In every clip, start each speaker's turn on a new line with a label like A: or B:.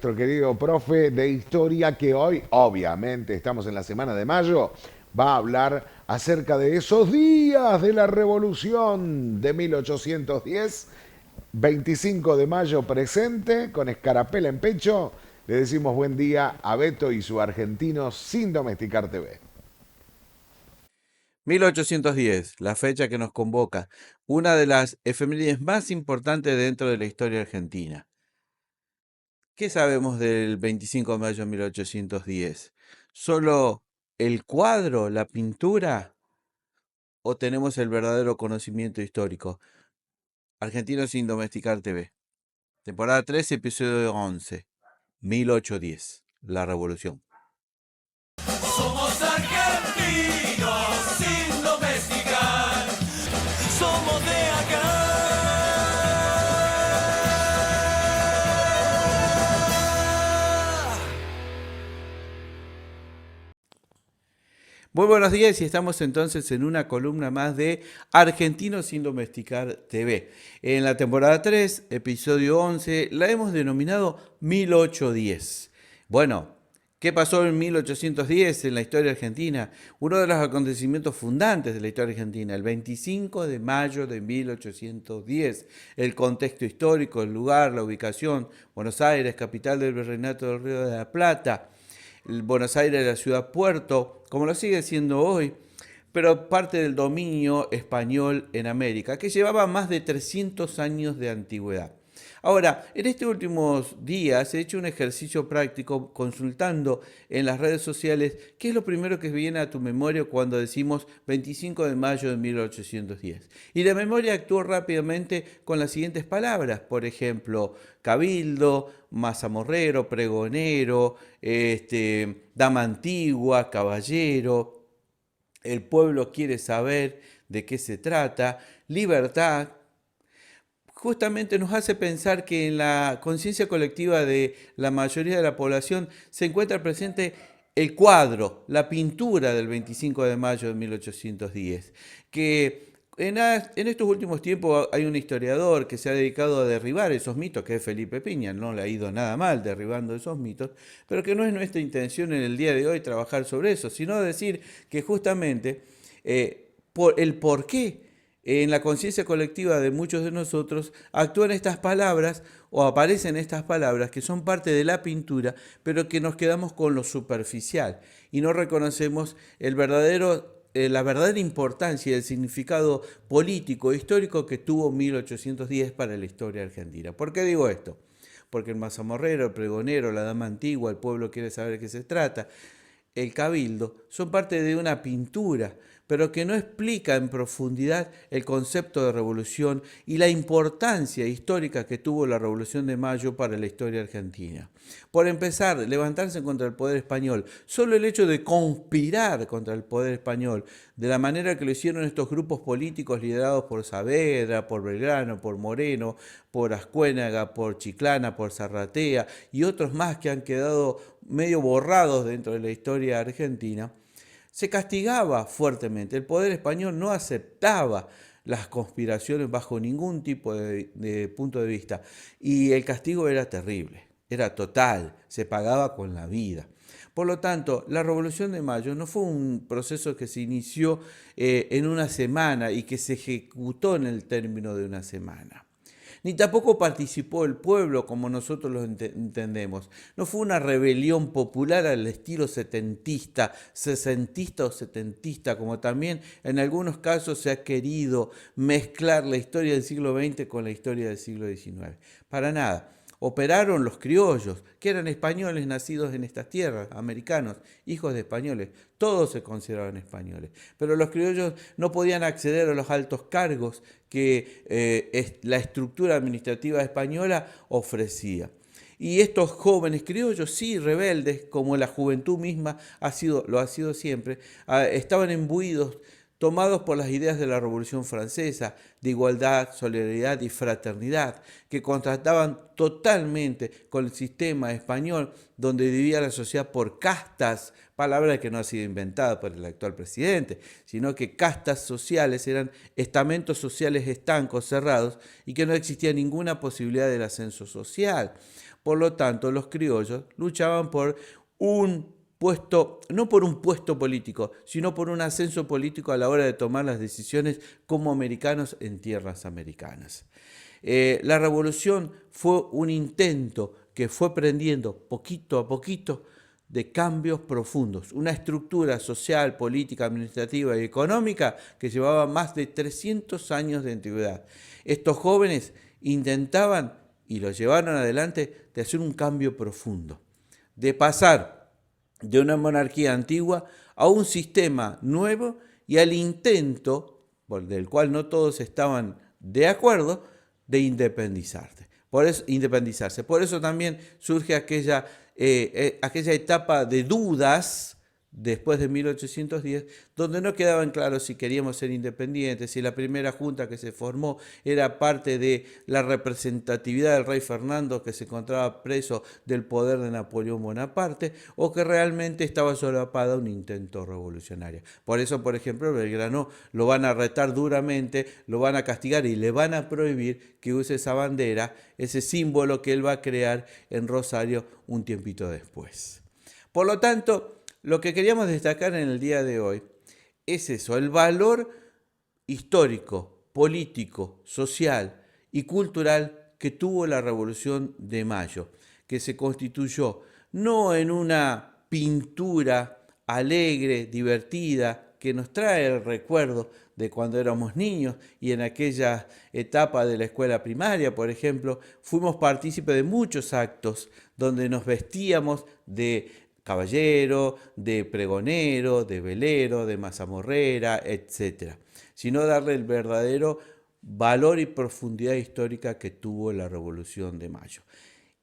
A: nuestro querido profe de historia que hoy, obviamente, estamos en la semana de mayo, va a hablar acerca de esos días de la Revolución de 1810, 25 de mayo presente, con escarapela en pecho. Le decimos buen día a Beto y su Argentino sin Domesticar TV.
B: 1810, la fecha que nos convoca, una de las efemérides más importantes dentro de la historia argentina. ¿Qué sabemos del 25 de mayo de 1810? ¿Solo el cuadro, la pintura, o tenemos el verdadero conocimiento histórico? Argentino sin Domesticar TV. Temporada 3, episodio 11. 1810, la revolución.
C: Somos argentinos sin domesticar. Somos de acá.
B: Muy buenos días y estamos entonces en una columna más de Argentinos sin Domesticar TV. En la temporada 3, episodio 11, la hemos denominado 1810. Bueno, ¿qué pasó en 1810 en la historia argentina? Uno de los acontecimientos fundantes de la historia argentina, el 25 de mayo de 1810. El contexto histórico, el lugar, la ubicación, Buenos Aires, capital del Virreinato del Río de la Plata. Buenos Aires era la ciudad puerto, como lo sigue siendo hoy, pero parte del dominio español en América, que llevaba más de 300 años de antigüedad. Ahora, en estos últimos días he hecho un ejercicio práctico consultando en las redes sociales qué es lo primero que viene a tu memoria cuando decimos 25 de mayo de 1810. Y la memoria actuó rápidamente con las siguientes palabras, por ejemplo, cabildo, mazamorrero, pregonero, dama antigua, caballero, el pueblo quiere saber de qué se trata, libertad. Justamente nos hace pensar que en la conciencia colectiva de la mayoría de la población se encuentra presente el cuadro, la pintura del 25 de mayo de 1810, que en estos últimos tiempos hay un historiador que se ha dedicado a derribar esos mitos, que es Felipe Piña, no le ha ido nada mal derribando esos mitos, pero que no es nuestra intención en el día de hoy trabajar sobre eso, sino decir que justamente por el por qué en la conciencia colectiva de muchos de nosotros actúan estas palabras o aparecen estas palabras que son parte de la pintura, pero que nos quedamos con lo superficial y no reconocemos la verdadera importancia y el significado político e histórico que tuvo 1810 para la historia argentina. ¿Por qué digo esto? Porque el mazamorrero, el pregonero, la dama antigua, el pueblo quiere saber de qué se trata, el cabildo, son parte de una pintura, pero que no explica en profundidad el concepto de revolución y la importancia histórica que tuvo la Revolución de Mayo para la historia argentina. Por empezar, levantarse contra el poder español, solo el hecho de conspirar contra el poder español, de la manera que lo hicieron estos grupos políticos liderados por Saavedra, por Belgrano, por Moreno, por Ascuénaga, por Chiclana, por Zarratea y otros más que han quedado medio borrados dentro de la historia argentina, se castigaba fuertemente. El poder español no aceptaba las conspiraciones bajo ningún tipo de punto de vista y el castigo era terrible, era total, se pagaba con la vida. Por lo tanto, la Revolución de Mayo no fue un proceso que se inició en una semana y que se ejecutó en el término de una semana. Ni tampoco participó el pueblo como nosotros lo entendemos. No fue una rebelión popular al estilo setentista, sesentista o setentista, como también en algunos casos se ha querido mezclar la historia del siglo XX con la historia del siglo XIX. Para nada. Operaron los criollos, que eran españoles nacidos en estas tierras, americanos, hijos de españoles, todos se consideraban españoles, pero los criollos no podían acceder a los altos cargos que la estructura administrativa española ofrecía. Y estos jóvenes criollos, sí, rebeldes, como la juventud misma lo ha sido siempre, estaban imbuidos, tomados por las ideas de la Revolución Francesa, de igualdad, solidaridad y fraternidad, que contrastaban totalmente con el sistema español, donde vivía la sociedad por castas, palabra que no ha sido inventada por el actual presidente, sino que castas sociales eran estamentos sociales estancos, cerrados, y que no existía ninguna posibilidad del ascenso social. Por lo tanto, los criollos luchaban por un puesto, no por un puesto político, sino por un ascenso político a la hora de tomar las decisiones como americanos en tierras americanas. La revolución fue un intento que fue prendiendo poquito a poquito de cambios profundos, una estructura social, política, administrativa y económica que llevaba más de 300 años de antigüedad. Estos jóvenes intentaban, y lo llevaron adelante, de hacer un cambio profundo, de pasar de una monarquía antigua a un sistema nuevo y al intento, del cual no todos estaban de acuerdo, de independizarse. Por eso también surge aquella etapa de dudas después de 1810, donde no quedaban claros si queríamos ser independientes, si la primera junta que se formó era parte de la representatividad del rey Fernando, que se encontraba preso del poder de Napoleón Bonaparte, o que realmente estaba solapada un intento revolucionario. Por eso, por ejemplo, Belgrano lo van a retar duramente, lo van a castigar y le van a prohibir que use esa bandera, ese símbolo que él va a crear en Rosario un tiempito después. Por lo tanto, lo que queríamos destacar en el día de hoy es eso, el valor histórico, político, social y cultural que tuvo la Revolución de Mayo, que se constituyó no en una pintura alegre, divertida, que nos trae el recuerdo de cuando éramos niños y en aquella etapa de la escuela primaria, por ejemplo, fuimos partícipes de muchos actos donde nos vestíamos de caballero, de pregonero, de velero, de mazamorrera, etc., sino darle el verdadero valor y profundidad histórica que tuvo la Revolución de Mayo.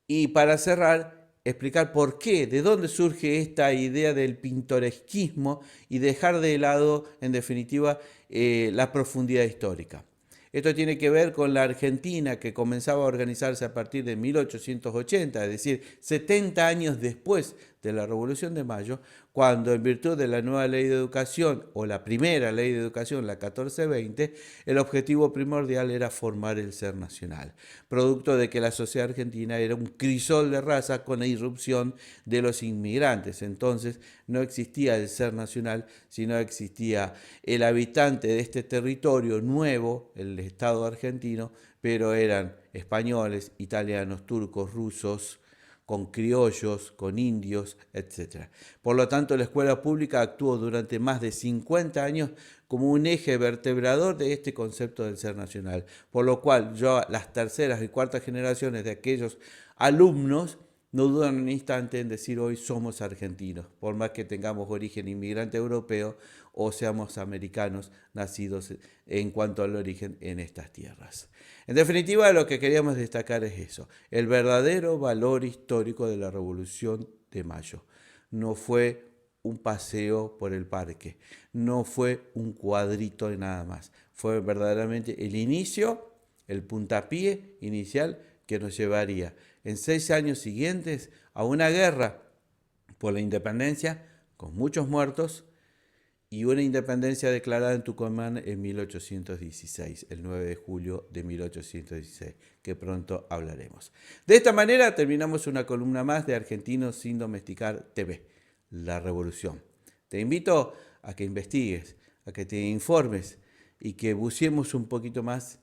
B: Y para cerrar, explicar por qué, de dónde surge esta idea del pintoresquismo y dejar de lado, en definitiva, la profundidad histórica. Esto tiene que ver con la Argentina, que comenzaba a organizarse a partir de 1880, es decir, 70 años después de la Revolución de Mayo, cuando en virtud de la nueva ley de educación, o la primera ley de educación, la 1420, el objetivo primordial era formar el ser nacional, producto de que la sociedad argentina era un crisol de raza con la irrupción de los inmigrantes. Entonces no existía el ser nacional, sino existía el habitante de este territorio nuevo, el Estado argentino, pero eran españoles, italianos, turcos, rusos, con criollos, con indios, etc. Por lo tanto, la escuela pública actuó durante más de 50 años como un eje vertebrador de este concepto del ser nacional, por lo cual las terceras y cuartas generaciones de aquellos alumnos no dudan un instante en decir hoy somos argentinos, por más que tengamos origen inmigrante europeo o seamos americanos nacidos en cuanto al origen en estas tierras. En definitiva, lo que queríamos destacar es eso, el verdadero valor histórico de la Revolución de Mayo. No fue un paseo por el parque, no fue un cuadrito de nada más, fue verdaderamente el inicio, el puntapié inicial que nos llevaría en 6 años siguientes a una guerra por la independencia, con muchos muertos, y una independencia declarada en Tucumán en 1816, el 9 de julio de 1816, que pronto hablaremos. De esta manera terminamos una columna más de Argentinos sin Domesticar TV, La Revolución. Te invito a que investigues, a que te informes y que buceemos un poquito más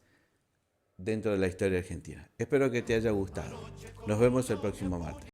B: dentro de la historia argentina. Espero que te haya gustado. Nos vemos el próximo martes.